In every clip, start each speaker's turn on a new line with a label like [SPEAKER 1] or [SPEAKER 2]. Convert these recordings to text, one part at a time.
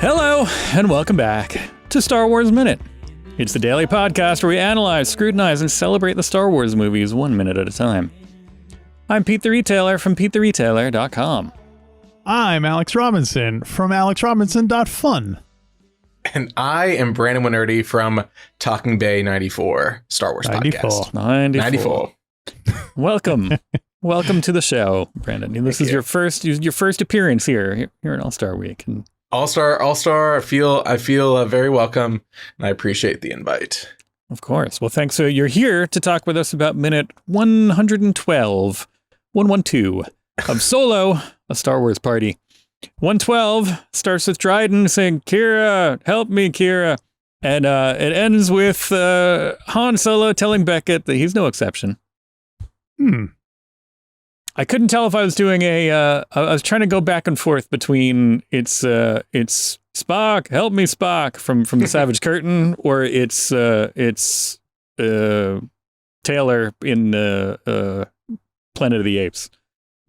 [SPEAKER 1] Hello, and welcome back to Star Wars Minute. It's the daily podcast where we analyze, scrutinize, and celebrate the Star Wars movies 1 minute at a time. I'm Pete the Retailer from PeteTheRetailer.com.
[SPEAKER 2] I'm Alex Robinson from AlexRobinson.fun.
[SPEAKER 3] And I am Brandon Wainerdi from Talking Bay 94 Star Wars
[SPEAKER 2] 94.
[SPEAKER 3] podcast.
[SPEAKER 1] 94. Welcome. Welcome to the show, Brandon. This is your first appearance here in All-Star Week. And
[SPEAKER 3] All-Star. I feel very welcome, and I appreciate the invite.
[SPEAKER 1] of course. Well, thanks. So you're here to talk with us about minute 112 of Solo, a Star Wars party. 112 starts with Dryden saying, "Qi'ra, help me, Qi'ra." And it ends with Han Solo telling Beckett that he's no exception. I couldn't tell if I was doing I was trying to go back and forth between it's Spock, help me, Spock from the Savage Curtain, or it's Taylor in Planet of the Apes.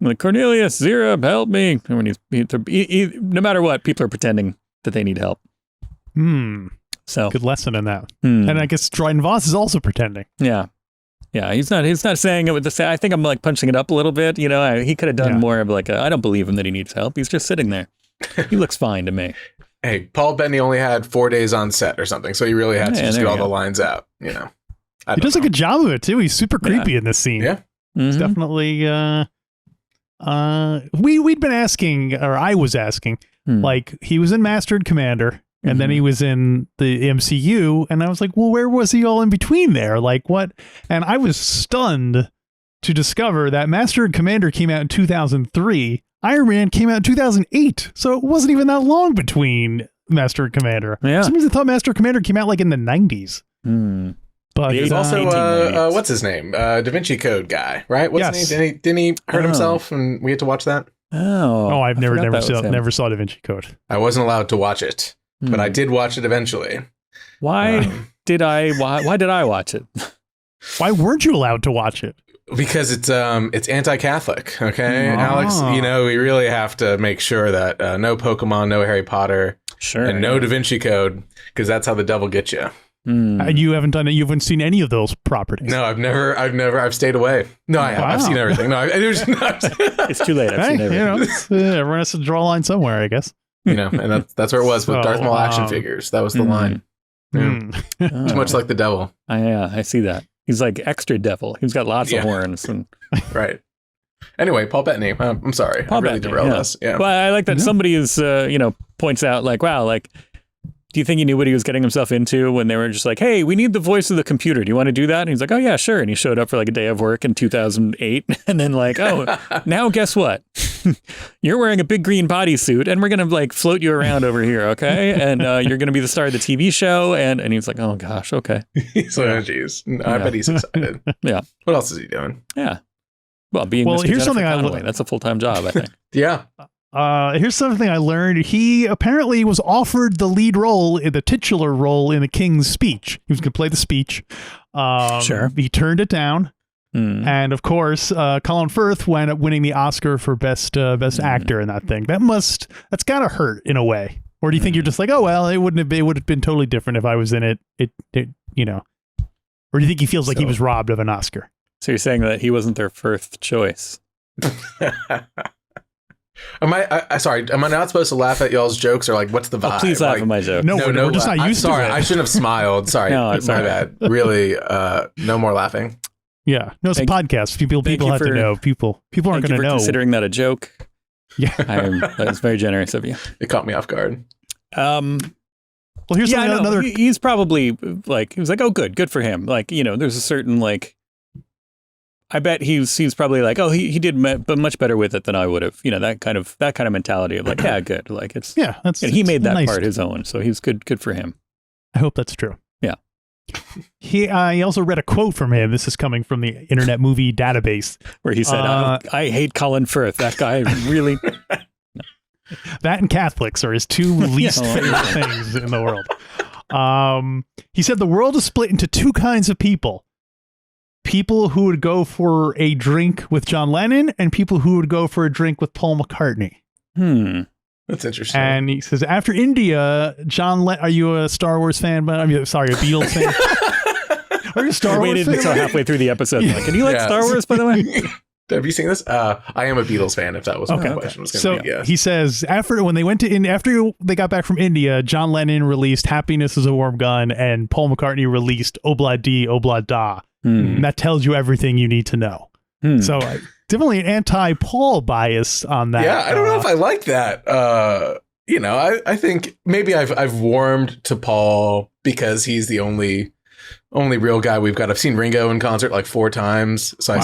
[SPEAKER 1] I'm like, Cornelius, Zira, help me. And when no matter what, people are pretending that they need help. So
[SPEAKER 2] Good lesson in that. And I guess Dryden Voss is also pretending.
[SPEAKER 1] Yeah, he's not saying it with the I think I'm like punching it up a little bit. You know, he could have done more of like I don't believe him that he needs help. He's just sitting there. He looks fine to me.
[SPEAKER 3] Hey, Paul Bettany only had 4 days on set or something, so he really had to just get all the lines out. You know,
[SPEAKER 2] He does a good job of it too. He's super creepy in this scene.
[SPEAKER 3] Yeah,
[SPEAKER 2] it's definitely. We'd been asking, or I was asking, like he was in Master and Commander. And then he was in the MCU, and I was like, well, where was he all in between there? Like, what? And I was stunned to discover that Master and Commander came out in 2003. Iron Man came out in 2008. So it wasn't even that long between Master and Commander.
[SPEAKER 1] Yeah.
[SPEAKER 2] For some reason I thought Master and Commander came out like in the 90s. But
[SPEAKER 3] he's also, what's his name? Da Vinci Code guy, right? What's his name? Didn't he hurt himself and we had to watch that?
[SPEAKER 1] Oh,
[SPEAKER 2] I've never saw Da Vinci Code.
[SPEAKER 3] I wasn't allowed to watch it. But I did watch it eventually.
[SPEAKER 1] Why did I watch it?
[SPEAKER 2] Why weren't you allowed to watch it?
[SPEAKER 3] Because it's anti-Catholic, okay? Alex, we really have to make sure that no Pokemon, no Harry Potter, and no Da Vinci Code, because that's how the devil gets you.
[SPEAKER 2] And you haven't done it. You haven't seen any of those properties.
[SPEAKER 3] No, I've stayed away. No, I have. I've seen everything. No,
[SPEAKER 1] it's too late. I've seen everything.
[SPEAKER 2] Everyone has to draw a line somewhere, I guess.
[SPEAKER 3] And that's where it was with Darth Maul action figures. That was the line. Yeah. Too much like the devil.
[SPEAKER 1] I see that. He's like extra devil. He's got lots of horns. And
[SPEAKER 3] right. Anyway, Paul Bettany. I'm sorry. I really derailed us. Yeah.
[SPEAKER 1] Well, I like that somebody is, points out like, wow, like, do you think he knew what he was getting himself into when they were just like, hey, we need the voice of the computer. Do you want to do that? And he's like, oh, yeah, sure. And he showed up for like a day of work in 2008. And then like, oh, now guess what? You're wearing a big green bodysuit and we're going to like float you around over here. Okay. And you're going to be the star of the TV show. And he's like, oh, gosh. Okay.
[SPEAKER 3] He's like, oh, geez. I bet he's excited.
[SPEAKER 1] Yeah.
[SPEAKER 3] What else is he doing?
[SPEAKER 1] Yeah. Well, Mr.
[SPEAKER 2] Here's
[SPEAKER 1] Jennifer
[SPEAKER 2] something
[SPEAKER 1] Connelly. That's a full-time job, I think.
[SPEAKER 3] Yeah.
[SPEAKER 2] Here's something I learned. He apparently was offered the lead role, the titular role in the King's Speech. He was going to play the speech.
[SPEAKER 1] Sure.
[SPEAKER 2] He turned it down. And of course, Colin Firth wound up winning the Oscar for best actor in that thing. That's gotta hurt in a way. Or do you think you're just like, oh well, it would have been totally different if I was in it. Or do you think he feels like he was robbed of an Oscar?
[SPEAKER 1] So you're saying that he wasn't their first choice?
[SPEAKER 3] Am I not supposed to laugh at y'all's jokes or like what's the vibe?
[SPEAKER 1] Oh, please laugh at my jokes.
[SPEAKER 2] No, we're just not used to it.
[SPEAKER 3] Sorry, I shouldn't have smiled. Sorry,
[SPEAKER 1] No, it's
[SPEAKER 3] my bad. Really, no more laughing.
[SPEAKER 2] Yeah, no, it's a podcast. People have to know. People aren't going to know.
[SPEAKER 1] Considering that a joke.
[SPEAKER 2] Yeah,
[SPEAKER 1] that was very generous of you.
[SPEAKER 3] It caught me off guard.
[SPEAKER 2] Well, here's another.
[SPEAKER 1] He's probably like he was like, oh, good for him. Like there's a certain like. I bet he's probably like, oh, he did much better with it than I would have. That kind of mentality of like, yeah, good. Like it's he made that part his own, so he's good for him.
[SPEAKER 2] I hope that's true.
[SPEAKER 1] Yeah.
[SPEAKER 2] He also read a quote from him. This is coming from the Internet Movie Database,
[SPEAKER 1] where he said, "I hate Colin Firth. That guy really."
[SPEAKER 2] That and Catholics are his two least favorite things in the world. He said the world is split into two kinds of people. People who would go for a drink with John Lennon and people who would go for a drink with Paul McCartney.
[SPEAKER 3] That's interesting.
[SPEAKER 2] And he says, after India, are you a Star Wars fan? But I'm sorry, a Beatles fan. Are you a Star Wars fan?
[SPEAKER 1] Waited until halfway through the episode. Like, can you like Star Wars, by the way?
[SPEAKER 3] Have you seen this? I am a Beatles fan. If that was my question, was going to be yes.
[SPEAKER 2] He says after they got back from India, John Lennon released "Happiness Is a Warm Gun" and Paul McCartney released "Obla Di Obla Da." And that tells you everything you need to know. So definitely an anti-Paul bias on that.
[SPEAKER 3] Yeah, I don't know if I like that. I think maybe I've warmed to Paul because he's the only real guy we've got. I've seen Ringo in concert like 4 times, so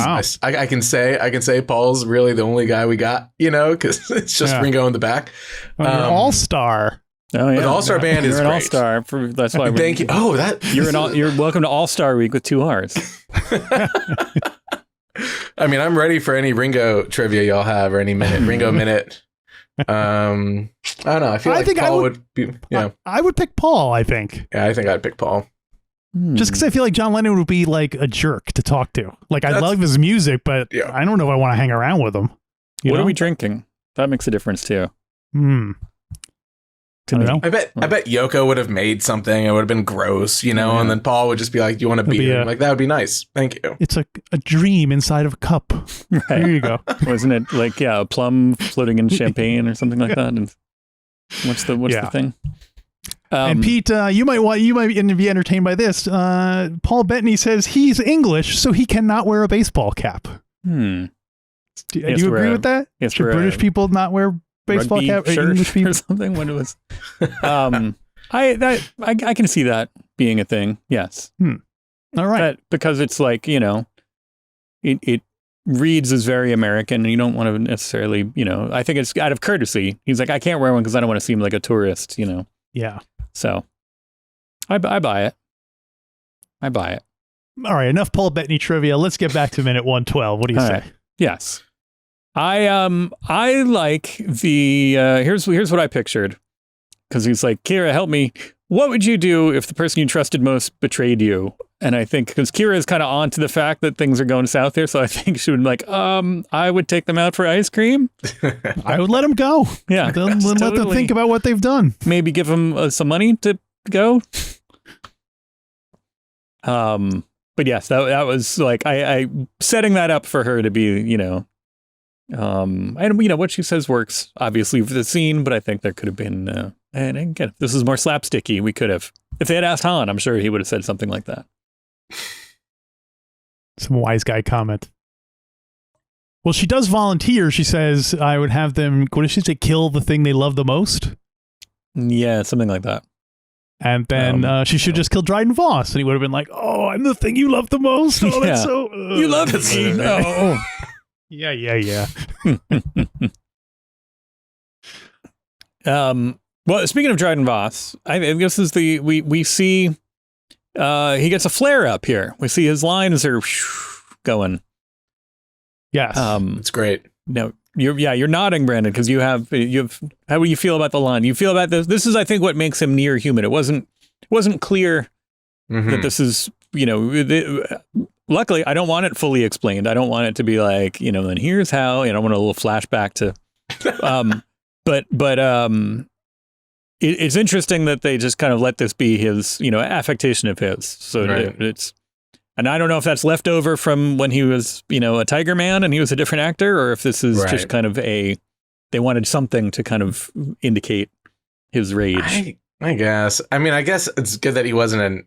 [SPEAKER 3] I can say Paul's really the only guy we got, because it's just Ringo in the back.
[SPEAKER 2] All-star.
[SPEAKER 1] Oh yeah,
[SPEAKER 3] the All-Star band is
[SPEAKER 1] an
[SPEAKER 3] great.
[SPEAKER 1] All-Star. That's why.
[SPEAKER 3] Thank you. Oh,
[SPEAKER 1] you're welcome to All-Star Week with 2 R's.
[SPEAKER 3] I mean, I'm ready for any Ringo trivia y'all have or any Ringo minute. I don't know. I feel like Paul would be. Yeah,
[SPEAKER 2] I would pick Paul. I think.
[SPEAKER 3] Yeah, I think I'd pick Paul.
[SPEAKER 2] Just because I feel like John Lennon would be like a jerk to talk to. Like, I love his music, but I don't know if I want to hang around with him.
[SPEAKER 1] What are we drinking? That makes a difference too.
[SPEAKER 2] I don't know.
[SPEAKER 3] I bet Yoko would have made something. It would have been gross, and then Paul would just be like, "Do you want a beer?" Like, that would be nice. Thank you.
[SPEAKER 2] It's a dream inside of a cup. Right. There you go.
[SPEAKER 1] Wasn't it like a plum floating in champagne or something like that? And what's the thing?
[SPEAKER 2] And Pete, you might be entertained by this. Paul Bettany says he's English, so he cannot wear a baseball cap. Do you agree with that?
[SPEAKER 1] Yes,
[SPEAKER 2] should British people not wear baseball cap? English people
[SPEAKER 1] or something? When it was, I can see that being a thing. Yes.
[SPEAKER 2] All right.
[SPEAKER 1] Because it's like it reads as very American, and you don't want to necessarily, I think it's out of courtesy. He's like, I can't wear one because I don't want to seem like a tourist.
[SPEAKER 2] Yeah.
[SPEAKER 1] So, I buy it. I buy it.
[SPEAKER 2] All right, enough Paul Bettany trivia. Let's get back to minute 112. What do you say?
[SPEAKER 1] Right. Yes. I like the here's what I pictured, because he's like, Qi'ra, help me. What would you do if the person you trusted most betrayed you? And I think because Qi'ra is kind of on to the fact that things are going south there, so I think she would be like, I would take them out for ice cream.
[SPEAKER 2] I would let them go.
[SPEAKER 1] Yeah,
[SPEAKER 2] let them think about what they've done.
[SPEAKER 1] Maybe give them some money to go. But yes, that was like I setting that up for her to be, and what she says works obviously for the scene, but I think there could have been, and again, if this is more slapsticky, we could have. If they had asked Han, I'm sure he would have said something like that.
[SPEAKER 2] Some wise guy comment. Well, she does volunteer. She says, I would have them, what does she say, kill the thing they love the most?
[SPEAKER 1] Yeah, something like that.
[SPEAKER 2] And then she should just kill Dryden Voss. And he would have been like, oh, I'm the thing you love the most. Oh, that's so...
[SPEAKER 1] You love me. No.
[SPEAKER 2] Yeah.
[SPEAKER 1] Well, speaking of Dryden Voss, I guess this is we see he gets a flare up here. We see his lines are going.
[SPEAKER 2] Yes,
[SPEAKER 3] it's great.
[SPEAKER 1] No, you're nodding, Brandon, because you have. How do you feel about the line? You feel about this? This is, I think, what makes him near human. It wasn't clear that this is. Luckily, I don't want it fully explained. I don't want it to be like, and here's how. I want a little flashback to. But it's interesting that they just kind of let this be his, affectation of his. So it's, and I don't know if that's left over from when he was, a Tiger Man and he was a different actor, or if this is just kind of they wanted something to kind of indicate his rage.
[SPEAKER 3] I guess. I mean, I guess it's good that he wasn't an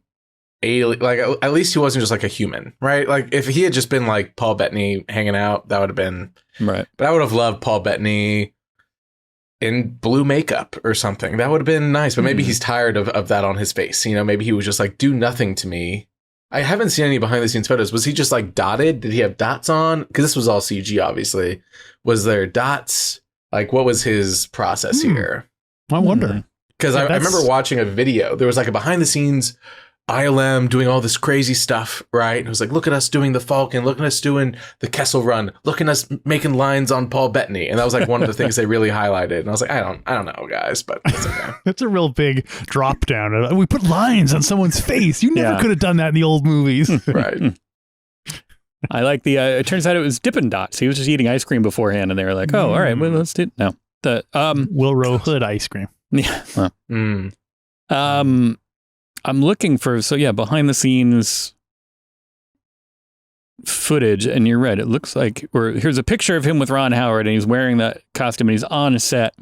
[SPEAKER 3] alien. Like, at least he wasn't just like a human, right? Like, if he had just been like Paul Bettany hanging out, that would have been
[SPEAKER 1] right.
[SPEAKER 3] But I would have loved Paul Bettany in blue makeup or something. That would have been nice. But maybe he's tired of that on his face. Maybe he was just like, do nothing to me. I haven't seen any behind the scenes photos. Was he just like dotted? Did he have dots on? Because this was all CG, obviously. Was there dots? Like, what was his process here?
[SPEAKER 2] I wonder.
[SPEAKER 3] Because I remember watching a video. There was like a behind the scenes ILM doing all this crazy stuff, right? And it was like, look at us doing the Falcon, look at us doing the Kessel Run, look at us making lines on Paul Bettany. And that was like one of the things they really highlighted. And I was like, I don't know, guys, but it's okay.
[SPEAKER 2] That's a real big drop down. We put lines on someone's face. You never could have done that in the old movies.
[SPEAKER 3] Right.
[SPEAKER 1] I like it turns out it was Dippin' Dots. He was just eating ice cream beforehand and they were like, oh, all right, well, let's do it. No. The
[SPEAKER 2] Wilro Hood ice cream.
[SPEAKER 1] yeah. Well,
[SPEAKER 3] Mm.
[SPEAKER 1] I'm looking for behind the scenes footage, and you're right. It looks like, or here's a picture of him with Ron Howard, and he's wearing that costume, and he's on set,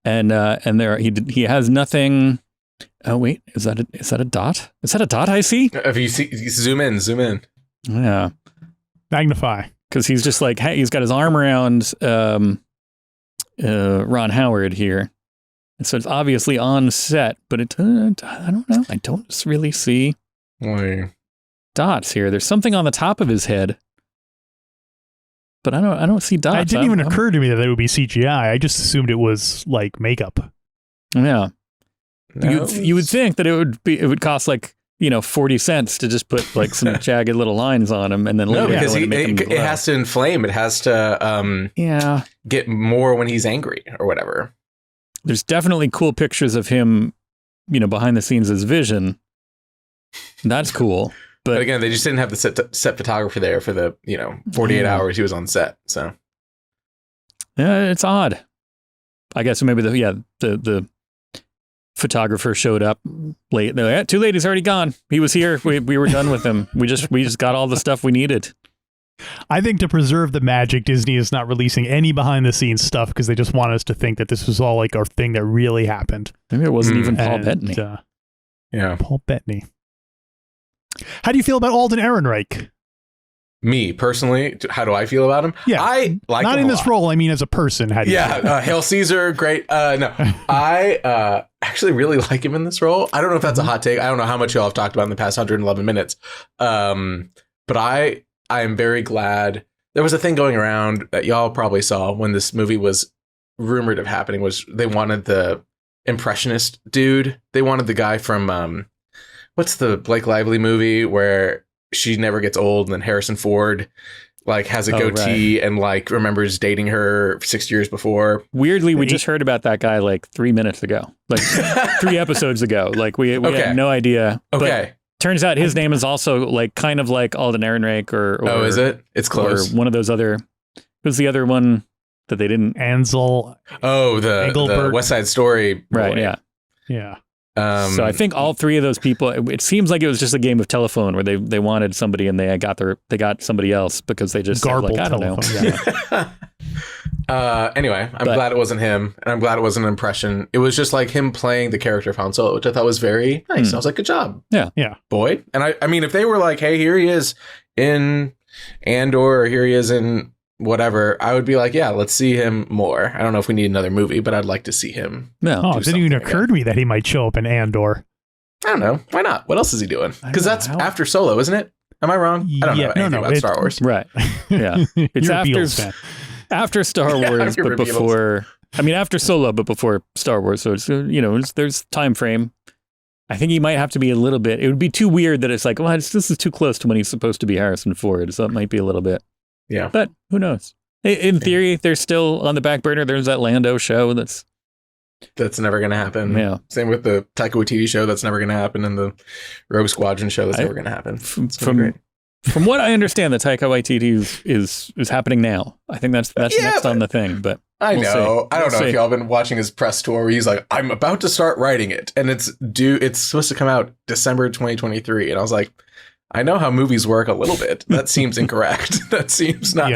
[SPEAKER 1] and there he has nothing. Oh wait, is that a dot? Is that a dot I see?
[SPEAKER 3] If you see, zoom in.
[SPEAKER 1] Yeah,
[SPEAKER 2] Magnify.
[SPEAKER 1] because he's just like, hey, he's got his arm around Ron Howard here. And so it's obviously on set, but I don't know. I don't really see dots here. There's something on the top of his head, but I don't see dots.
[SPEAKER 2] It didn't even occur to me that it would be CGI. I just assumed it was like makeup.
[SPEAKER 1] Yeah, you would think that it would cost like 40 cents to just put like some jagged little lines on him, and then
[SPEAKER 3] no,
[SPEAKER 1] later
[SPEAKER 3] because it has to inflame. It has to get more when he's angry or whatever.
[SPEAKER 1] There's definitely cool pictures of him, behind the scenes as Vision. That's cool. But
[SPEAKER 3] again, they just didn't have the set photographer there for the 48 hours he was on set. So
[SPEAKER 1] yeah, it's odd. I guess maybe the photographer showed up late. They're like, too late. He's already gone. He was here. We were done with him. We just got all the stuff we needed.
[SPEAKER 2] I think to preserve the magic, Disney is not releasing any behind the scenes stuff because they just want us to think that this was all like our thing that really happened.
[SPEAKER 1] Maybe it wasn't even Paul Bettany.
[SPEAKER 3] Yeah,
[SPEAKER 2] Paul Bettany. How do you feel about Alden Ehrenreich?
[SPEAKER 3] Me personally, how do I feel about him?
[SPEAKER 2] Yeah,
[SPEAKER 3] I like
[SPEAKER 2] not
[SPEAKER 3] him
[SPEAKER 2] in
[SPEAKER 3] a
[SPEAKER 2] this
[SPEAKER 3] lot.
[SPEAKER 2] role. I mean, as a person, how do you?
[SPEAKER 3] Yeah, Hail Caesar, great. No, I actually really like him in this role. I don't know if that's a hot take. I don't know how much y'all have talked about in the past 111 minutes. But I am very glad. There was a thing going around that y'all probably saw when this movie was rumored of happening. Was they wanted the impressionist dude? They wanted the guy from what's the Blake Lively movie where she never gets old, and then Harrison Ford like has a goatee and like remembers dating her 6 years before.
[SPEAKER 1] Weirdly, we just heard about that guy like 3 minutes ago, like 3 episodes ago. Like we had no idea.
[SPEAKER 3] Okay.
[SPEAKER 1] But turns out his name is also like kind of like Alden Ehrenreich or
[SPEAKER 3] oh, is it? It's close.
[SPEAKER 1] Or one of those other. Who's the other one that they didn't?
[SPEAKER 2] Ansel.
[SPEAKER 3] Oh, the West Side Story.
[SPEAKER 1] Right.
[SPEAKER 3] boy.
[SPEAKER 1] Yeah.
[SPEAKER 2] Yeah.
[SPEAKER 1] So I think all three of those people. It seems like it was just a game of telephone where they wanted somebody and they got somebody else because they just said, like, I don't know.
[SPEAKER 3] Yeah. Anyway, I'm glad it wasn't him, and I'm glad it wasn't an impression. It was just like him playing the character of Han Solo, which I thought was very nice. I was like, good job, boy. And I mean, if they were like, hey, here he is in Andor, or here he is in whatever, I would be like, yeah, let's see him more. I don't know if we need another movie, but I'd like to see him.
[SPEAKER 1] No,
[SPEAKER 2] it didn't even occur to me that he might show up in Andor.
[SPEAKER 3] I don't know. Why not? What else is he doing? Because that's after Solo, isn't it? Am I wrong? I don't know anything about Star Wars.
[SPEAKER 1] Right. Yeah. It's after Star Wars, but before. I mean, after Solo, but before Star Wars. So it's there's time frame. I think he might have to be a little bit. It would be too weird that it's like, well, this is too close to when he's supposed to be Harrison Ford. So it might be a little bit.
[SPEAKER 3] Yeah.
[SPEAKER 1] But who knows? In theory, they're still on the back burner. There's that Lando show that's
[SPEAKER 3] never going to happen.
[SPEAKER 1] Yeah.
[SPEAKER 3] Same with the Taika Waititi show that's never going to happen, and the Rogue Squadron show that's never going to happen.
[SPEAKER 1] From what I understand, the Taika Waititi is happening now. I think that's next on the thing. But
[SPEAKER 3] I know.
[SPEAKER 1] See.
[SPEAKER 3] I don't know if y'all been watching his press tour where he's like, I'm about to start writing it, and it's supposed to come out December 2023, and I was like, I know how movies work a little bit. That seems incorrect. That seems not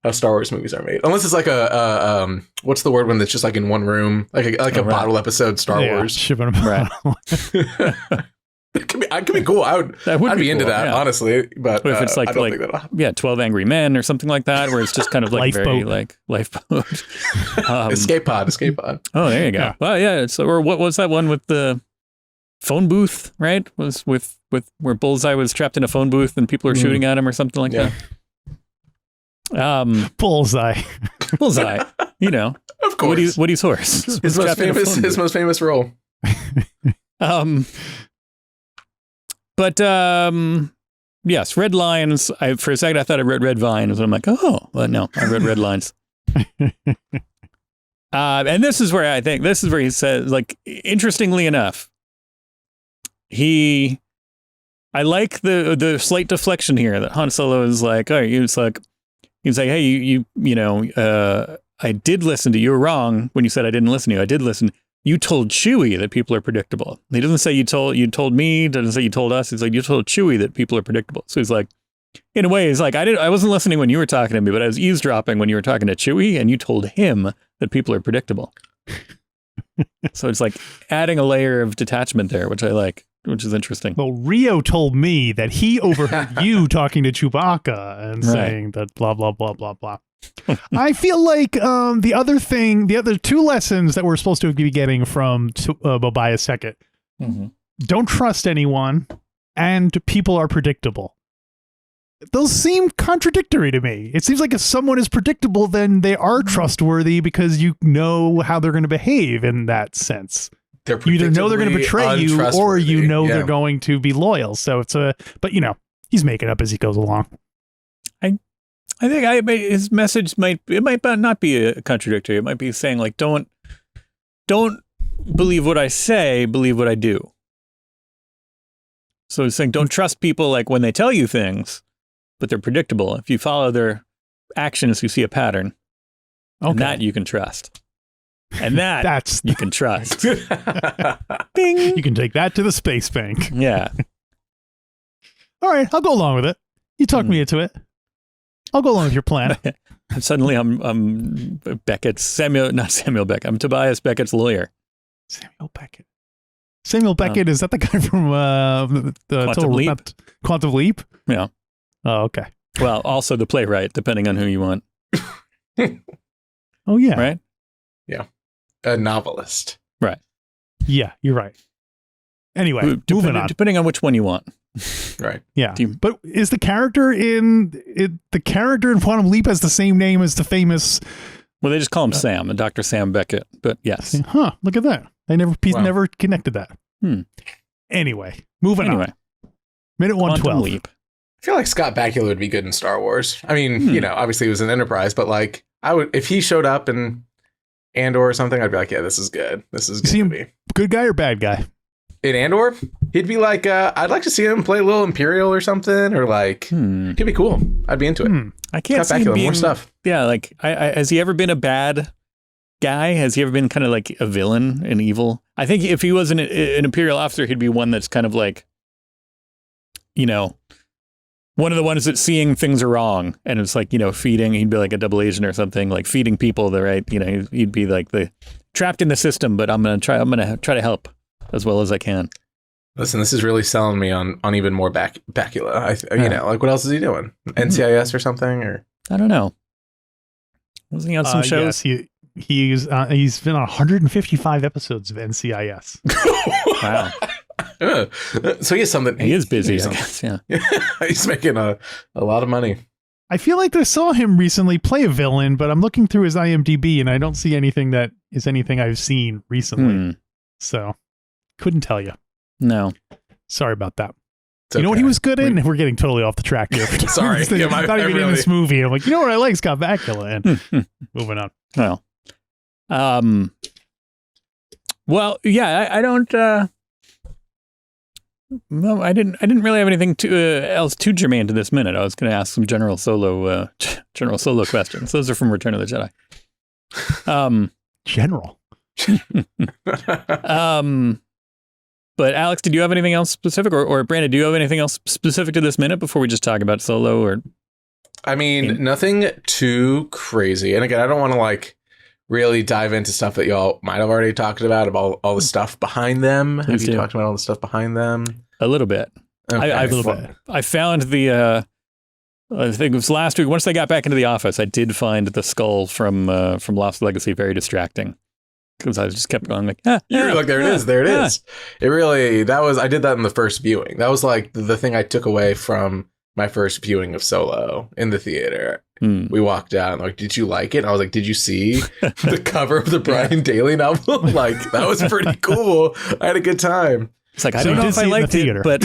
[SPEAKER 3] how Star Wars movies are made. Unless it's like a what's the word when it's just like in one room, like a bottle episode Star Wars.
[SPEAKER 2] Shipping a bottle.
[SPEAKER 3] It could be cool. I'd be into that, honestly. But
[SPEAKER 1] if it's
[SPEAKER 3] I don't think that'll happen.
[SPEAKER 1] 12 Angry Men or something like that, where it's just kind of like very like Lifeboat.
[SPEAKER 3] Escape Pod.
[SPEAKER 1] Oh, there you go.
[SPEAKER 2] Yeah.
[SPEAKER 1] Well, yeah. Or what was that one with the phone booth? Right? Was with where Bullseye was trapped in a phone booth and people are shooting at him or something like that.
[SPEAKER 2] Bullseye.
[SPEAKER 3] Of course,
[SPEAKER 1] Woody's horse.
[SPEAKER 3] His most famous role.
[SPEAKER 1] But yes, red lines. For a second I thought I read red vines, and I'm like, oh, well, no, I read red lines. And this is where he says, like, interestingly enough, I like the slight deflection here that Han Solo is like, oh, he's like, hey, I did listen to you. You were wrong when you said I didn't listen to you. I did listen. You told Chewie that people are predictable. He doesn't say you told me, doesn't say you told us. He's like, you told Chewie that people are predictable. So he's like, in a way, he's like, I wasn't listening when you were talking to me, but I was eavesdropping when you were talking to Chewie, and you told him that people are predictable. So it's like adding a layer of detachment there, which I like, which is interesting.
[SPEAKER 2] Well, Rio told me that he overheard you talking to Chewbacca and saying that blah, blah, blah, blah, blah. I feel like the other two lessons that we're supposed to be getting from Bobias Second, don't trust anyone, and people are predictable. Those seem contradictory to me. It seems like if someone is predictable, then they are trustworthy because you know how they're going to behave in that sense. You either know they're going to betray you or you know they're going to be loyal. So but you know, he's making up as he goes along.
[SPEAKER 1] I think his message might not be a contradictory. It might be saying like, don't believe what I say, believe what I do. So he's saying, don't trust people like when they tell you things, but they're predictable. If you follow their actions, you see a pattern. And that you can trust. And you can trust. Bing. You
[SPEAKER 2] can take that to the space bank.
[SPEAKER 1] Yeah.
[SPEAKER 2] All right, I'll go along with it. You talked me into it. I'll go along with your plan.
[SPEAKER 1] Suddenly I'm not Samuel Beckett. I'm Tobias Beckett's lawyer.
[SPEAKER 2] Samuel Beckett, is that the guy from the Quantum Leap?
[SPEAKER 1] Yeah.
[SPEAKER 2] Oh, okay.
[SPEAKER 1] Well, also the playwright, depending on who you want.
[SPEAKER 2] Oh, yeah.
[SPEAKER 1] Right?
[SPEAKER 3] Yeah. A novelist.
[SPEAKER 1] Right.
[SPEAKER 2] Yeah, you're right. Anyway, moving on.
[SPEAKER 1] Depending on which one you want.
[SPEAKER 3] Right.
[SPEAKER 2] Yeah. But is the character in Quantum Leap has the same name as the famous...
[SPEAKER 1] Well, they just call him Sam, Dr. Sam Beckett, but yes.
[SPEAKER 2] Huh, look at that. I never connected that. Anyway, moving on. Minute 112.
[SPEAKER 1] Leap.
[SPEAKER 3] I feel like Scott Bakula would be good in Star Wars. I mean, you know, obviously he was an Enterprise, but like if he showed up in Andor or something, I'd be like, yeah, this is good. This is good to me.
[SPEAKER 2] Good guy or bad guy?
[SPEAKER 3] In Andor, he'd be like, I'd like to see him play a little Imperial or something, or like, he'd be cool. I'd be into it.
[SPEAKER 1] I can't see him being,
[SPEAKER 3] more stuff.
[SPEAKER 1] Yeah, like, has he ever been a bad guy? Has he ever been kind of like a villain and evil? I think if he was an Imperial officer, he'd be one that's kind of like, you know, one of the ones that's seeing things are wrong, and it's like, you know, feeding. He'd be like a double agent or something, like feeding people the right. You know, he'd be like the trapped in the system, but I'm gonna try to help as well as I can.
[SPEAKER 3] Listen, this is really selling me on even more Bakula. You know, like what else is he doing? NCIS or something? Or
[SPEAKER 1] I don't know. Wasn't he on some shows?
[SPEAKER 2] Yes, he's been on 155 episodes of NCIS.
[SPEAKER 1] Wow.
[SPEAKER 3] So he has something.
[SPEAKER 1] He is busy, I guess. Yeah.
[SPEAKER 3] He's making a lot of money.
[SPEAKER 2] I feel like I saw him recently play a villain, but I'm looking through his IMDb and I don't see anything that is anything I've seen recently. So couldn't tell you.
[SPEAKER 1] No.
[SPEAKER 2] Sorry about that.
[SPEAKER 3] It's
[SPEAKER 2] you know what he was good in? We're getting totally off the track here.
[SPEAKER 3] Sorry.
[SPEAKER 2] Not even in this movie. I'm like, you know what I like? Scott Bakula. And moving on.
[SPEAKER 1] Well. Well, yeah, I don't. No, I didn't really have anything else too germane to this minute. I was going to ask some general solo questions. Those are from Return of the Jedi.
[SPEAKER 2] General.
[SPEAKER 1] But Alex, did you have anything else specific, or Brandon, do you have anything else specific to this minute before we just talk about Solo? Or
[SPEAKER 3] I mean, nothing too crazy. And again, I don't want to like really dive into stuff that y'all might have already talked about all the stuff behind them. Have you talked about all the stuff behind them?
[SPEAKER 1] A little bit.
[SPEAKER 3] Okay.
[SPEAKER 1] I found the. I think it was last week. Once they got back into the office, I did find the skull from Lost Legacy very distracting. Because I just kept going like,
[SPEAKER 3] you were like, there it is. It really, I did that in the first viewing. That was like the thing I took away from my first viewing of Solo in the theater. We walked out and like, did you like it? And I was like, did you see the cover of the Brian Daley novel? Like, that was pretty cool. I had a good time.
[SPEAKER 1] It's like, I
[SPEAKER 2] So
[SPEAKER 1] don't
[SPEAKER 2] you
[SPEAKER 1] know
[SPEAKER 2] did
[SPEAKER 1] if
[SPEAKER 2] see
[SPEAKER 1] I
[SPEAKER 2] it in the
[SPEAKER 1] liked it,
[SPEAKER 2] theater.
[SPEAKER 1] but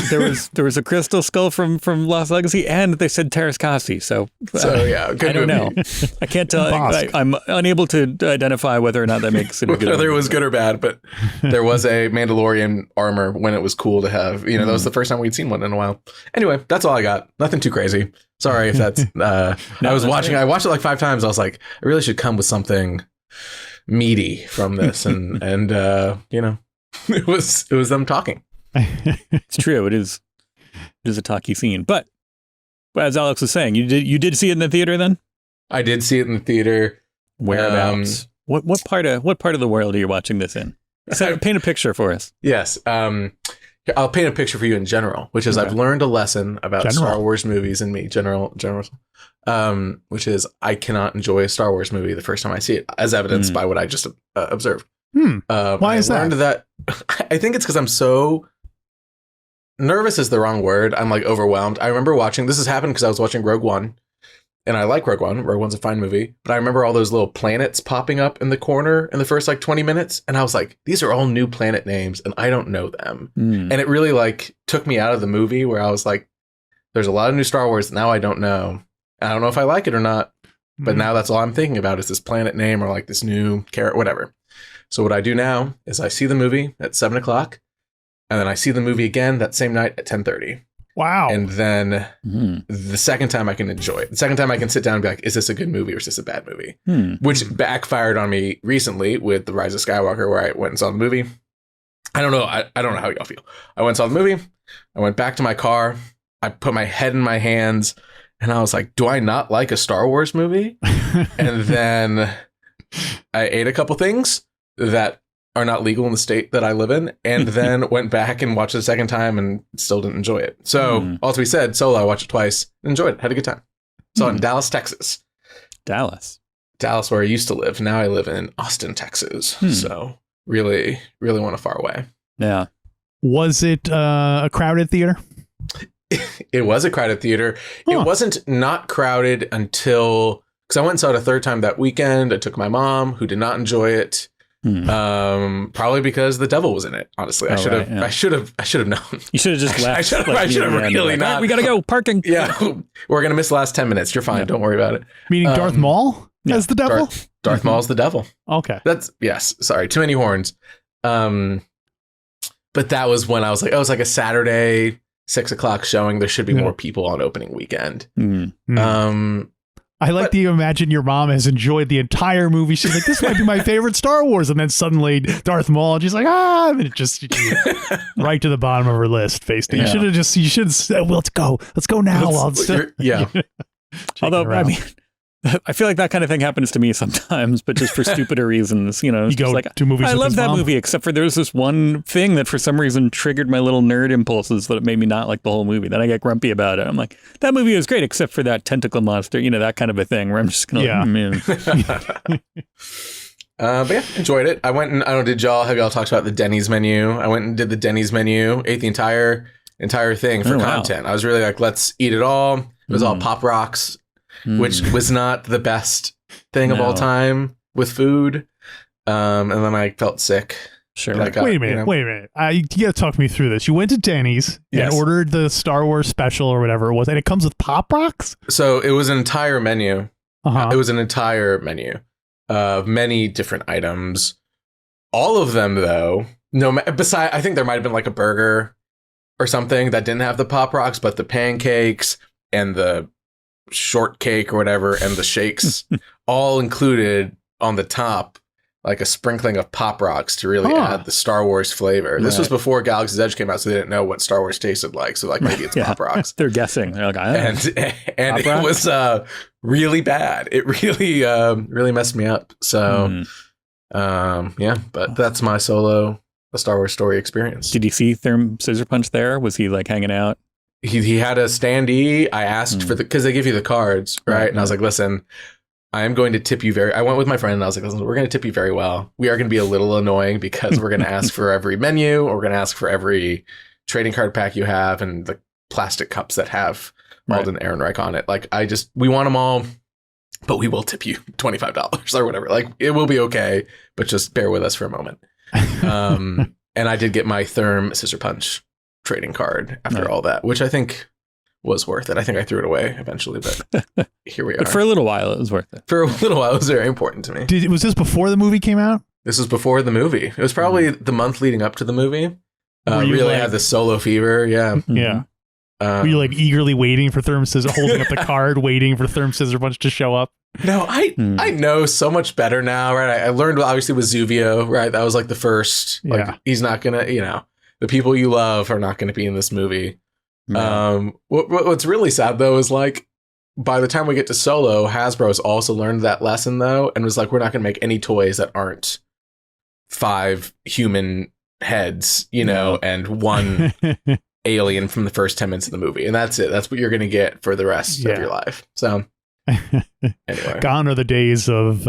[SPEAKER 1] there was a crystal skull from Lost Legacy, and they said Terrace Kasi. So
[SPEAKER 3] yeah, good
[SPEAKER 1] I don't
[SPEAKER 3] movie.
[SPEAKER 1] know. I can't tell.
[SPEAKER 2] Bosk.
[SPEAKER 1] I'm unable to identify whether or not that makes it a good
[SPEAKER 3] Whether it
[SPEAKER 1] movie.
[SPEAKER 3] was good or bad, but there was a Mandalorian armor when it was cool to have. You know, that was the first time we'd seen one in a while. Anyway, that's all I got. Nothing too crazy. Sorry if that's. I watched it like 5 times. I was like, I really should come with something meaty from this, and you know, it was them talking.
[SPEAKER 1] It's true. It is a talky scene. But as Alex was saying, you did see it in the theater then?
[SPEAKER 3] I did see it in the theater.
[SPEAKER 1] Whereabouts? What part of the world are you watching this in? So, paint a picture for us.
[SPEAKER 3] Yes. I'll paint a picture for you in general, which is I've learned a lesson about Star Wars movies and me, general, which is I cannot enjoy a Star Wars movie the first time I see it, as evidenced by what I just observed.
[SPEAKER 2] Why is that?
[SPEAKER 3] I think it's because I'm so nervous is the wrong word. I'm like overwhelmed. I remember watching, this has happened because I was watching Rogue One, and I like Rogue One. Rogue One's a fine movie, but I remember all those little planets popping up in the corner in the first like 20 minutes. And I was like, these are all new planet names and I don't know them. And it really like took me out of the movie where I was like, there's a lot of new Star Wars now I don't know. I don't know if I like it or not, but now that's all I'm thinking about is this planet name or like this new character, whatever. So what I do now is I see the movie at 7:00. And then I see the movie again that same night at 10:30.
[SPEAKER 2] Wow.
[SPEAKER 3] And then the second time I can enjoy it. The second time I can sit down and be like, is this a good movie or is this a bad movie? Which backfired on me recently with The Rise of Skywalker, where I went and saw the movie. I don't know. I don't know how y'all feel. I went and saw the movie. I went back to my car. I put my head in my hands and I was like, do I not like a Star Wars movie? And then I ate a couple things that are not legal in the state that I live in, and then went back and watched it a second time and still didn't enjoy it. So, all to be said, Solo, I watched it twice, enjoyed it, had a good time. Saw it in Dallas, Texas.
[SPEAKER 1] Dallas,
[SPEAKER 3] where I used to live. Now I live in Austin, Texas. So, really, really want to far away.
[SPEAKER 1] Yeah.
[SPEAKER 2] Was it a crowded theater?
[SPEAKER 3] It was a crowded theater. It wasn't not crowded until, because I went and saw it a third time that weekend. I took my mom, who did not enjoy it. Probably because the devil was in it. Honestly, I should have known. You should have just left. I should have really not.
[SPEAKER 1] Right, we gotta go parking.
[SPEAKER 3] Yeah, we're gonna miss the last 10 minutes. You're fine. Don't worry about it.
[SPEAKER 2] Meaning Darth Maul as the devil.
[SPEAKER 3] Darth Maul's the devil.
[SPEAKER 2] Okay,
[SPEAKER 3] that's yes. Sorry, too many horns. But that was when I was like, oh, it's like a Saturday 6:00 showing. There should be more people on opening weekend. I like to
[SPEAKER 2] imagine your mom has enjoyed the entire movie. She's like, this might be my favorite Star Wars. And then suddenly Darth Maul, and she's like, and it just right to the bottom of her list. Facing. You should have said, well, let's go now.
[SPEAKER 1] Although, I mean, I feel like that kind of thing happens to me sometimes, but just for stupider reasons. You know,
[SPEAKER 2] you go
[SPEAKER 1] like,
[SPEAKER 2] to movies.
[SPEAKER 1] I love that movie, except for there's this one thing that for some reason triggered my little nerd impulses that it made me not like the whole movie. Then I get grumpy about it. I'm like, that movie is great, except for that tentacle monster. You know, that kind of a thing where I'm just gonna
[SPEAKER 3] but yeah, enjoyed it. I went and have y'all talked about the Denny's menu? I went and did the Denny's menu, ate the entire thing for content. Wow. I was really like, let's eat it all. It was all Pop Rocks. Which was not the best thing of all time with food. And then I felt sick.
[SPEAKER 1] Sure.
[SPEAKER 2] Wait a minute. You got to talk me through this. You went to Denny's and ordered the Star Wars special or whatever it was, and it comes with Pop Rocks?
[SPEAKER 3] So it was an entire menu. It was an entire menu of many different items. All of them, though, I think there might have been like a burger or something that didn't have the Pop Rocks, but the pancakes and the shortcake or whatever and the shakes all included on the top like a sprinkling of Pop Rocks to really add the Star Wars flavor. Right. This was before Galaxy's Edge came out, so they didn't know what Star Wars tasted like. So like maybe it's Pop Rocks.
[SPEAKER 1] They're guessing. They're like,
[SPEAKER 3] and it was really bad. It really messed me up. So but that's my solo Star Wars story experience.
[SPEAKER 1] Did you see Therm Scissor Punch there? Was he like hanging out?
[SPEAKER 3] He had a standee. I asked for because they give you the cards, right? And I was like, listen, I am going to tip you I went with my friend and I was like, listen, we're going to tip you very well. We are going to be a little annoying because we're going to ask for every menu, or we're going to ask for every trading card pack you have and the plastic cups that have Alden Ehrenreich on it. Like, we want them all, but we will tip you $25 or whatever. Like, it will be okay, but just bear with us for a moment. And I did get my Therm Scissor Punch trading card after all that, which I think was worth it. I think I threw it away eventually, but here we are.
[SPEAKER 1] But for a little while, it was worth it.
[SPEAKER 3] For a little while, it was very important to me.
[SPEAKER 2] Was this before the movie came out?
[SPEAKER 3] This was before the movie. It was probably the month leading up to the movie. Really had the solo fever. Yeah.
[SPEAKER 2] Yeah. Were you like eagerly waiting for Therm Scissor, holding up the card, waiting for Therm Scissor Punch to show up?
[SPEAKER 3] No, I know so much better now, right? I learned obviously with Zuvio, right? That was like the first. Like, he's not gonna, the people you love are not gonna be in this movie. No. What's really sad though is like by the time we get to Solo, Hasbro's also learned that lesson though, and was like, we're not gonna make any toys that aren't 5 human heads, and 1 alien from the first 10 minutes of the movie, and that's it. That's what you're gonna get for the rest of your life. So anyway,
[SPEAKER 2] gone are the days of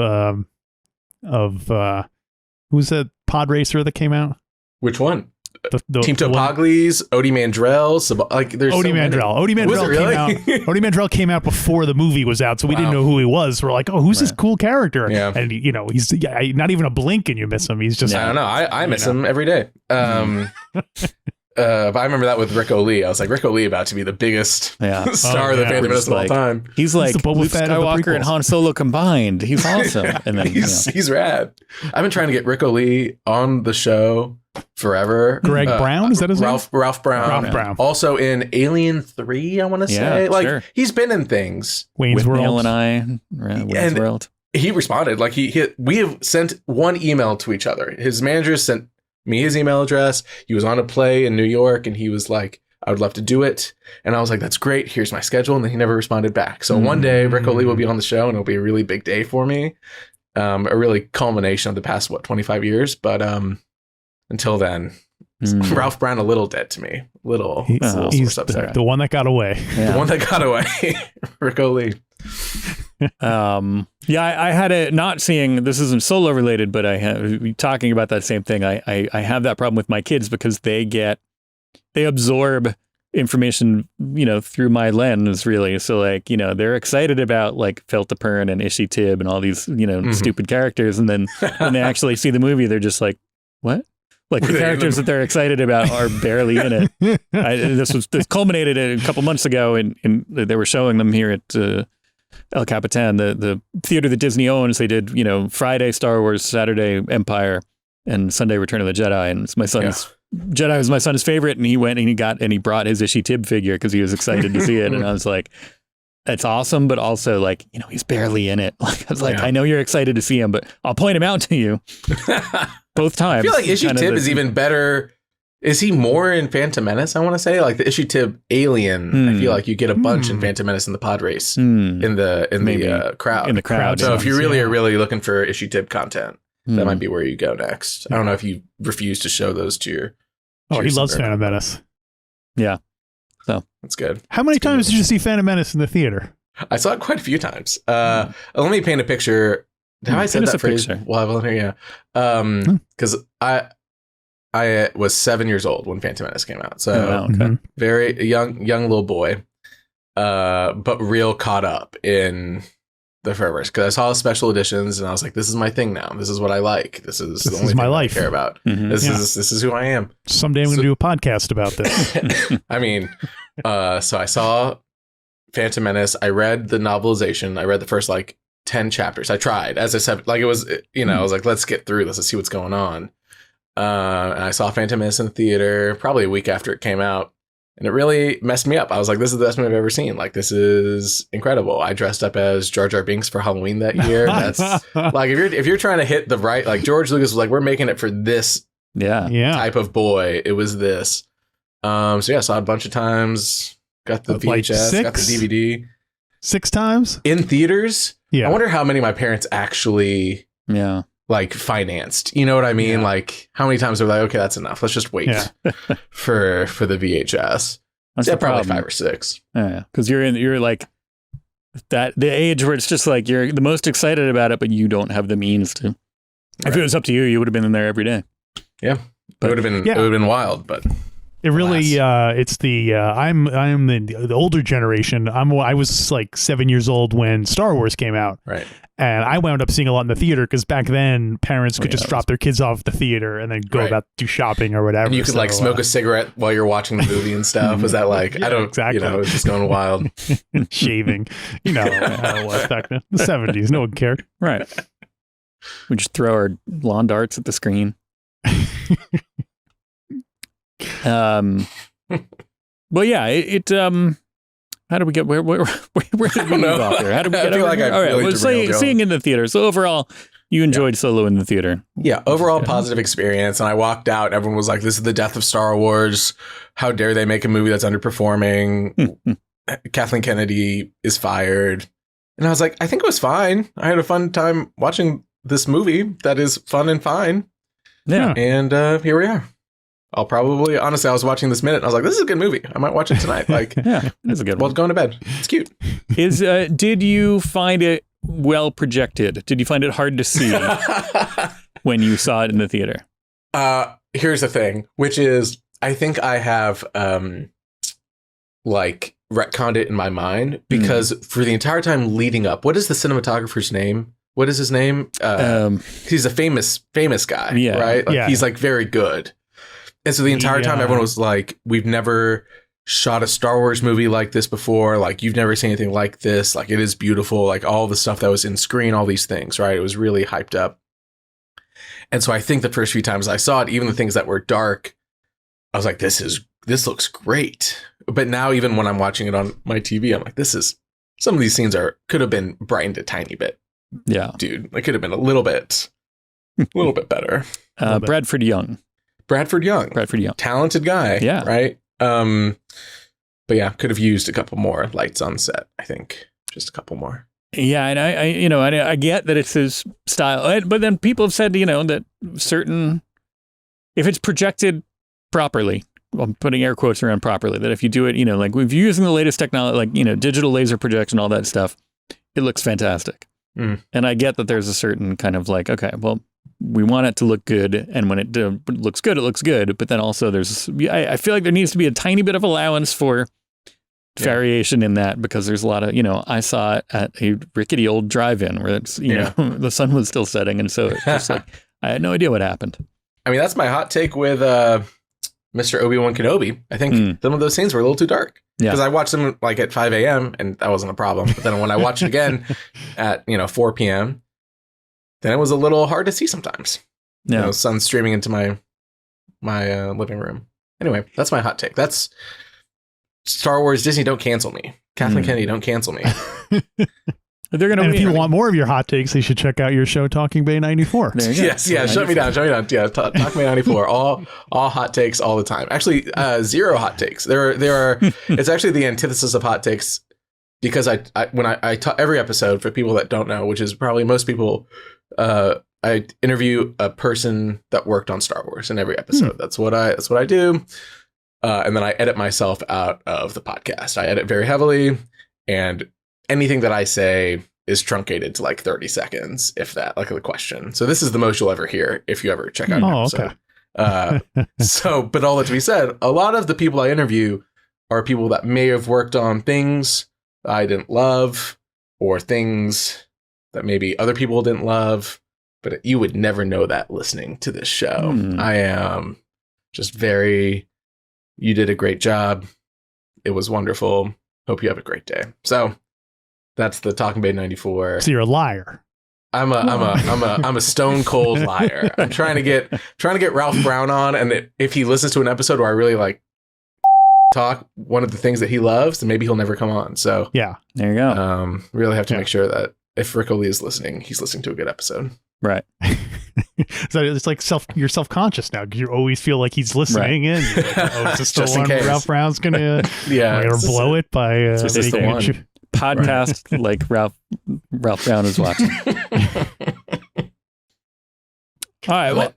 [SPEAKER 2] who's that pod racer that came out?
[SPEAKER 3] Which one?
[SPEAKER 2] The
[SPEAKER 3] Team Topagles, Odie Mandrell, there's
[SPEAKER 2] Odie Mandrell. Odie Mandrell came out. Odie Mandrell came out before the movie was out, so we didn't know who he was. We're like, oh, who's this cool character?
[SPEAKER 3] Yeah.
[SPEAKER 2] And he's not even a blink and you miss him. He's just
[SPEAKER 3] I don't know. I miss him every day. But I remember that with Rick O'Lee. I was like, Rick O'Lee about to be the biggest star of the Phantom Menace of all time.
[SPEAKER 1] He's like Luke Skywalker and Han Solo combined. He's awesome. And then
[SPEAKER 3] he's rad. I've been trying to get Rick O'Lee on the show forever.
[SPEAKER 2] Greg Brown, is that his name?
[SPEAKER 3] Ralph Brown.
[SPEAKER 2] Ralph Brown.
[SPEAKER 3] Also in Alien 3, I want to say. Like he's been in things.
[SPEAKER 2] Wayne's World.
[SPEAKER 1] Neil and I. Wayne's World.
[SPEAKER 3] He responded. Like we have sent one email to each other. His manager sent me his email address. He was on a play in New York and he was like, I would love to do it. And I was like, that's great. Here's my schedule. And then he never responded back. So one day Rick O'Lee will be on the show and it'll be a really big day for me. A really culmination of the past, 25 years. But until then, Ralph Brown a little dead to me. He's
[SPEAKER 2] the one that got away.
[SPEAKER 3] Yeah. The one that got away. Rick O'Lee.
[SPEAKER 1] I had it not seeing, this isn't Solo related, but I have talking about that same thing. I have that problem with my kids because they absorb information, through my lens really. So like, they're excited about like Feltapern and Ishi Tib and all these, stupid characters. And then when they actually see the movie, they're just like, what? Like the characters that they're excited about are barely in it. This culminated a couple months ago and they were showing them here at, El Capitan, the theater that Disney owns. They did, Friday Star Wars, Saturday Empire, and Sunday Return of the Jedi. And it's my son's Jedi was my son's favorite, and he went and he brought his Ishi Tib figure because he was excited to see it. And I was like, that's awesome, but also like, he's barely in it. Like I was like, I know you're excited to see him, but I'll point him out to you both times.
[SPEAKER 3] I feel like Ishi Tib is even better. Is he more in Phantom Menace, I want to say? Like the Ishi Tib alien, I feel like you get a bunch in Phantom Menace in the pod race in the crowd.
[SPEAKER 1] In the crowd.
[SPEAKER 3] So if you really are looking for Ishi Tib content, that might be where you go next. I don't know if you refuse to show those to your...
[SPEAKER 2] he loves Phantom Menace.
[SPEAKER 1] Yeah. So
[SPEAKER 3] that's good.
[SPEAKER 2] How many times did you see Phantom Menace in the theater?
[SPEAKER 3] I saw it quite a few times. Let me paint a picture. Have I said that phrase? Well, yeah. Because I was 7 years old when Phantom Menace came out. So very young little boy, but real caught up in the fervors. Because I saw special editions and I was like, this is my thing now. This is what I like. This is the only thing my life I care about. This is who I am.
[SPEAKER 2] Someday I'm going to do a podcast about this.
[SPEAKER 3] I mean, so I saw Phantom Menace. I read the novelization. I read the first 10 chapters. I tried, as I said, it was, I was like, let's get through this. Let's see what's going on. And I saw Phantom Menace in the theater probably a week after it came out, and it really messed me up. I was like, this is the best movie I've ever seen. Like, this is incredible. I dressed up as Jar Jar Binks for Halloween that year. That's like, if you're trying to hit the right, like George Lucas was like, we're making it for this type of boy. It was this. So yeah, I saw it a bunch of times, got the VHS, got the DVD.
[SPEAKER 2] 6 times?
[SPEAKER 3] In theaters?
[SPEAKER 2] Yeah.
[SPEAKER 3] I wonder how many my parents actually financed. You know what I mean? Yeah. Like how many times they're like, okay, that's enough. Let's just wait for the VHS. That's probably 5 or 6.
[SPEAKER 1] Yeah. Because you're like that the age where it's just like you're the most excited about it, but you don't have the means to. Right. If it was up to you, you would have been in there every day.
[SPEAKER 3] Yeah. But it would have been wild, but
[SPEAKER 2] It really, it's the I'm the older generation. I was like 7 years old when Star Wars came out,
[SPEAKER 3] Right.
[SPEAKER 2] and I wound up seeing a lot in the theater because back then parents could just drop their kids off at the theater and then go about do shopping or whatever.
[SPEAKER 3] And you could like smoke a cigarette while you're watching the movie and stuff. Was that like I don't exactly? You know, it was just going wild.
[SPEAKER 2] Shaving, you know how it was back then. The 70s, no one cared.
[SPEAKER 1] Right. We just throw our lawn darts at the screen. Well, yeah, how do we get where did we move off there? How do we get over here? All right, well, seeing in the theater. So overall, you enjoyed Solo in the theater.
[SPEAKER 3] Yeah, overall positive experience. And I walked out and everyone was like, this is the death of Star Wars. How dare they make a movie that's underperforming? Kathleen Kennedy is fired. And I was like, I think it was fine. I had a fun time watching this movie that is fun and fine.
[SPEAKER 1] Yeah.
[SPEAKER 3] And here we are. I'll probably, honestly, I was watching this minute and I was like, this is a good movie. I might watch it tonight. Like,
[SPEAKER 1] yeah, it is a good one.
[SPEAKER 3] Well, going to bed. It's cute.
[SPEAKER 1] Did you find it well projected? Did you find it hard to see when you saw it in the theater?
[SPEAKER 3] Here's the thing, which is I think I have like retconned it in my mind because for the entire time leading up, what is the cinematographer's name? What is his name? He's a famous guy, right? Like, he's like very good. And so the entire time everyone was like, we've never shot a Star Wars movie like this before. Like, you've never seen anything like this. Like, it is beautiful. Like, all the stuff that was in screen, all these things, right? It was really hyped up. And so I think the first few times I saw it, even the things that were dark, I was like, this looks great. But now even when I'm watching it on my TV, I'm like, some of these scenes could have been brightened a tiny bit.
[SPEAKER 1] Yeah.
[SPEAKER 3] Dude, it could have been a little bit better.
[SPEAKER 1] Bradford Young.
[SPEAKER 3] Talented guy.
[SPEAKER 1] Yeah.
[SPEAKER 3] Right. But yeah, could have used a couple more lights on set, I think. Just a couple more.
[SPEAKER 1] Yeah, and I get that it's his style, but then people have said, that if it's projected properly, I'm putting air quotes around properly, that if you do it, like if you're using the latest technology, like, digital laser projection, all that stuff, it looks fantastic. And I get that there's a certain kind of like, okay, well, we want it to look good. And when it looks good, it looks good. But then also I feel like there needs to be a tiny bit of allowance for variation in that, because there's a lot of, I saw it at a rickety old drive-in where it's, the sun was still setting. And so it's just like, I had no idea what happened.
[SPEAKER 3] I mean, that's my hot take with Mr. Obi-Wan Kenobi. I think some of those scenes were a little too dark. Yeah. Because I watched them like at 5 a.m. and that wasn't a problem. But then when I watched it again at, 4 p.m., then it was a little hard to see sometimes. Yeah. Sun streaming into my living room. Anyway, that's my hot take. That's Star Wars. Disney, don't cancel me. Kathleen Kennedy, don't cancel me.
[SPEAKER 2] They're gonna. And if you want more of your hot takes, you should check out your show, Talking Bay 94.
[SPEAKER 3] Yes, shut me down. Yeah, Talking Bay 94. All hot takes all the time. Actually, zero hot takes. There are. It's actually the antithesis of hot takes, because when I talk every episode, for people that don't know, which is probably most people, I interview a person that worked on Star Wars in every episode. That's what I do. And then I edit myself out of the podcast. I edit very heavily, and anything that I say is truncated to like 30 seconds, if that, like the question. So this is the most you'll ever hear if you ever check out an episode. Okay. But all that to be said, a lot of the people I interview are people that may have worked on things I didn't love, or things that maybe other people didn't love, but you would never know that listening to this show. I am just you did a great job. It was wonderful. Hope you have a great day. So that's the Talking Bay 94.
[SPEAKER 2] So you're a liar.
[SPEAKER 3] I'm a stone cold liar. I'm trying to get Ralph Brown on, and if he listens to an episode where I really like talk one of the things that he loves, then maybe he'll never come on. So
[SPEAKER 2] yeah,
[SPEAKER 1] there you go.
[SPEAKER 3] Really have to make sure that if Rick O'Lee is listening, he's listening to a good episode.
[SPEAKER 1] Right.
[SPEAKER 2] So it's like you're self-conscious now, because you always feel like he's listening in. Like, is this the one Ralph Brown's gonna blow it by
[SPEAKER 1] the one podcast like Ralph Brown is watching. All right. Well,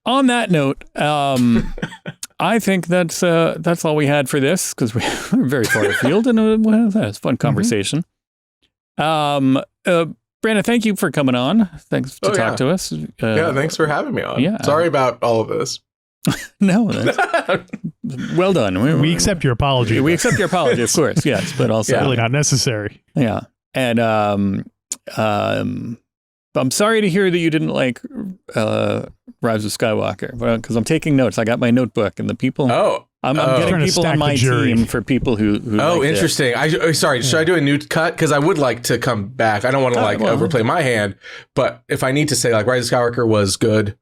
[SPEAKER 1] on that note, I think that's all we had for this, because we're very far afield, and it was a fun conversation. Brandon, thank you for coming on. Thanks to talk to us.
[SPEAKER 3] Thanks for having me on.
[SPEAKER 1] Yeah.
[SPEAKER 3] Sorry about all of this.
[SPEAKER 1] No, well done.
[SPEAKER 2] We accept your apology.
[SPEAKER 1] We accept your apology, of course, yes, but also
[SPEAKER 2] really not necessary.
[SPEAKER 1] Yeah, and I'm sorry to hear that you didn't like Rise of Skywalker, because I'm taking notes. I got my notebook, and the people. I'm getting people on my team for people who
[SPEAKER 3] interesting. Sorry, should I do a new cut? Because I would like to come back. I don't want to overplay my hand, but if I need to say like Rise of Skywalker was good.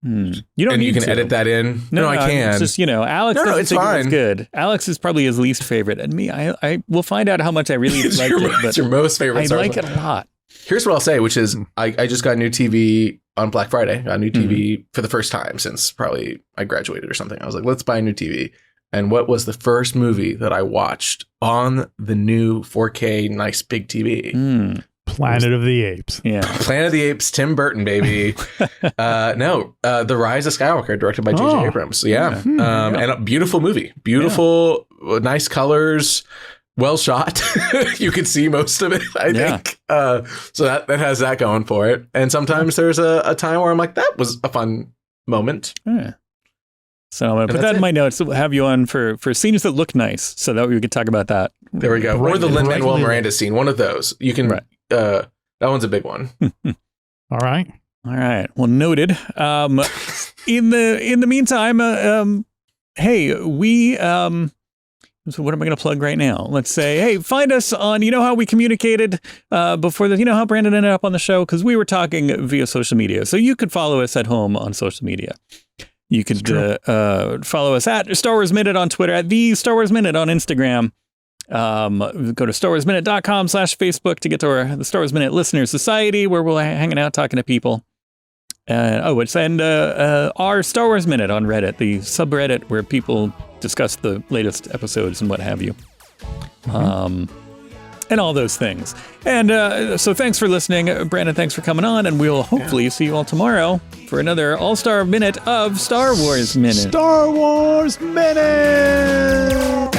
[SPEAKER 1] You don't
[SPEAKER 3] and
[SPEAKER 1] need
[SPEAKER 3] you can
[SPEAKER 1] to
[SPEAKER 3] edit that in. No, I can.
[SPEAKER 1] It's just, Alex doesn't think it was good. Alex is probably his least favorite, and me, I will find out how much I really like it. But
[SPEAKER 3] it's your most favorite.
[SPEAKER 1] I like it a lot.
[SPEAKER 3] Here's what I'll say, which is I just got a new TV on Black Friday. Got a new TV for the first time since probably I graduated or something. I was like, let's buy a new TV. And what was the first movie that I watched on the new 4K nice big TV?
[SPEAKER 2] Planet of the Apes.
[SPEAKER 1] Yeah.
[SPEAKER 3] Planet of the Apes, Tim Burton, baby. The Rise of Skywalker, directed by J.J. Abrams. Yeah. And a beautiful movie. Beautiful, nice colors, well shot. You could see most of it, I think. So that has that going for it. And sometimes there's a time where I'm like, that was a fun moment.
[SPEAKER 1] Yeah. So I'm going to put that in my notes. We'll have you on for scenes that look nice so that we could talk about that.
[SPEAKER 3] There we go. Or the Lin-Manuel Miranda scene. One of those. You can...
[SPEAKER 1] Right.
[SPEAKER 3] That one's a big one.
[SPEAKER 2] All right.
[SPEAKER 1] Well, noted. In the meantime, hey, we so what am I going to plug right now? Let's say, hey, find us on. You know how we communicated before this. You know how Brandon ended up on the show because we were talking via social media. So you could follow us at home on social media. You could follow us at Star Wars Minute on Twitter, at the Star Wars Minute on Instagram. Go to StarWarsMinute.com/Facebook to get to the Star Wars Minute Listeners Society, where we're hanging out talking to people. And our Star Wars Minute on Reddit, the subreddit where people discuss the latest episodes and what have you. And all those things. And so thanks for listening. Brandon, thanks for coming on. And we'll hopefully see you all tomorrow for another All-Star Minute of Star Wars Minute.
[SPEAKER 2] Star Wars Minute!